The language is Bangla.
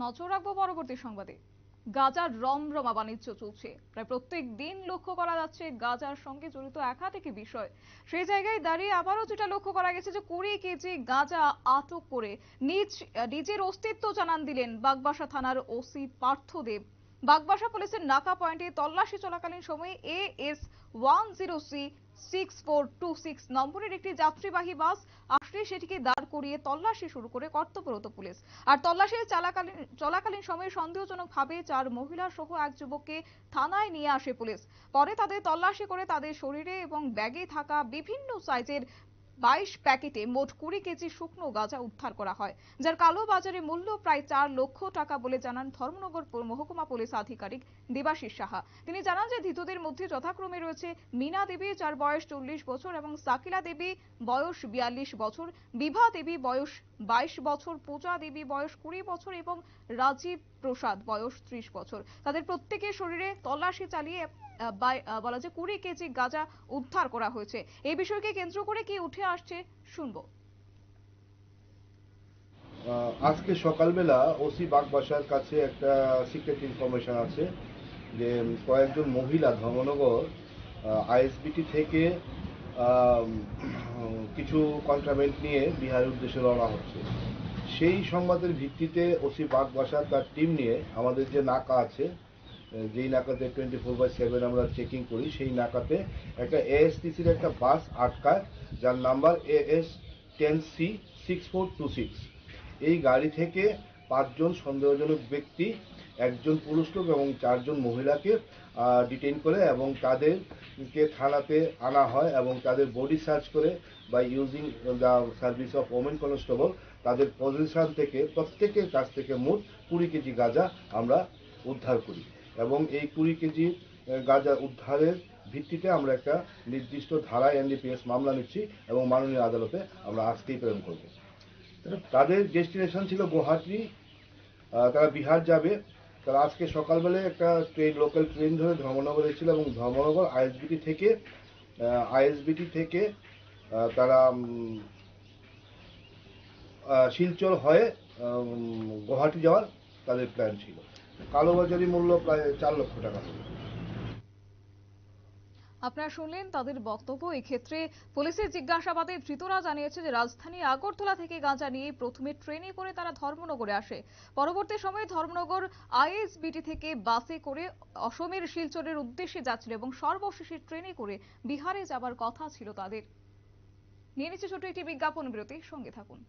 নজর রাখবো পরবর্তী সংবাদে। গাজার রমরমা বাণিজ্য চলছে, প্রায় প্রত্যেক দিন লক্ষ্য করা যাচ্ছে গাজার সঙ্গে জড়িত একাধিক বিষয়। সেই জায়গায় দাঁড়িয়ে আবারও যেটা লক্ষ্য করা গেছে যে 20 কেজি গাঁজা আটক করে নিজের অস্তিত্ব জানান দিলেন বাগবাসা থানার ওসি পার্থদেব। বাগবাসা পুলিশের নাকা পয়েন্টে তল্লাশি চলাকালীন সময়ে AS10C6426 নম্বরের একটি যাত্রীবাহী বাস আসলে সেটিকে দাঁড় করিয়ে তল্লাশি শুরু করে কর্তব্যরত পুলিশ। আর তল্লাশি চলাকালীন সময়ে সন্দেহজনকভাবে 4 মহিলা সহ এক যুবককে থানায় নিয়ে আসে পুলিশ। পরে তাদের তল্লাশি করে তাদের শরীরে এবং ব্যাগে থাকা বিভিন্ন সাইজের 22 প্যাকেটে মোট 20 কেজি শুকনো গাঁজা উদ্ধার করা হয়, যার কালো বাজারে মূল্য প্রায় 4 লক্ষ টাকা বলে জানান ধর্মনগর মহকুমা পুলিশ আধিকারিক দেবাশিস সাহা। তিনি জানান যে ধৃতদের মধ্যে যথাক্রমে রয়েছে মীনা দেবী, যার বয়স 40 বছর, এবং সাকিলা দেবী বয়স 42 বছর, বিভা দেবী বয়স 22 বছর, পূজা দেবী বয়স 20 বছর এবং রাজীব প্রসাদ বয়স 30 বছর। তাদের প্রত্যেকের শরীরে তল্লাশি চালিয়ে বলা যায় 20 কেজি গাঁজা উদ্ধার করা হয়েছে। এই বিষয়কে কেন্দ্র করে কি উঠে আসছে শুনবো। আজকে সকালবেলা ওসি বাগবাসার কাছে একটা সিক্রেট ইনফরমেশন আছে যে কয়েকজন মহিলা ধর্মনগর আইএসবিটি থেকে কিছু কন্ট্রাবেন্ট নিয়ে বিহারের উদ্দেশ্যে রওনা হচ্ছে। সেই সংবাদের ভিত্তিতে ওসি বাগবাসা তার টিম নিয়ে আমাদের যে নাকা আছে, যেই নাকাতে 24/7 আমরা চেকিং করি, সেই নাকাতে একটা এএসটিসির একটা বাস আটকায়, যার নাম্বার AS10C6426। এই গাড়ি থেকে 5 জন সন্দেহজনক ব্যক্তি, একজন পুরুষ লোক এবং 4 জন মহিলাকে ডিটেইন করে এবং তাদেরকে থানাতে আনা হয় এবং তাদের বডি সার্চ করে by using the service of women constable তাদের পজিশন থেকে প্রত্যেকের কাছ থেকে মোট 20 কেজি গাঁজা আমরা উদ্ধার করি এবং এই 20 কেজি গাঁজা উদ্ধারের ভিত্তিতে আমরা একটা নির্দিষ্ট ধারায় এনডিপিএস মামলা নিচ্ছি এবং মাননীয় আদালতে আমরা আজকেই প্রেরণ করব। তাদের ডেস্টিনেশন ছিল গুয়াহাটি, তারা বিহার যাবে। তারা আজকে সকালবেলায় একটা লোকাল ট্রেন ধরে ধর্মনগর এসেছিল এবং ধর্মনগর আইএসবিটি থেকে তারা শিলচর হয়ে গুয়াহাটি যাওয়ার তাদের প্ল্যান ছিল। কালোবাজারি মূল্য প্রায় 4 লক্ষ টাকা হবে। আপনারা শুনলেন তাদের বক্তব্য। এই ক্ষেত্রে পুলিশের জিজ্ঞাসাবাদে ধৃতরা জানিয়েছে যে রাজধানী আগরতলা থেকে গাঁজা নিয়ে প্রথমে ট্রেনে করে তারা ধর্মনগরে আসে, পরবর্তী সময়ে ধর্মনগর আইএসবিটি থেকে বাসে করে অসমের শিলচরের উদ্দেশ্যে যাচ্ছিল এবং সর্বশেষে ট্রেনে করে বিহারে যাবার কথা ছিল তাদের। নিয়ে নিচ্ছে ছোট একটি বিজ্ঞাপন বিরতি, সঙ্গে থাকুন।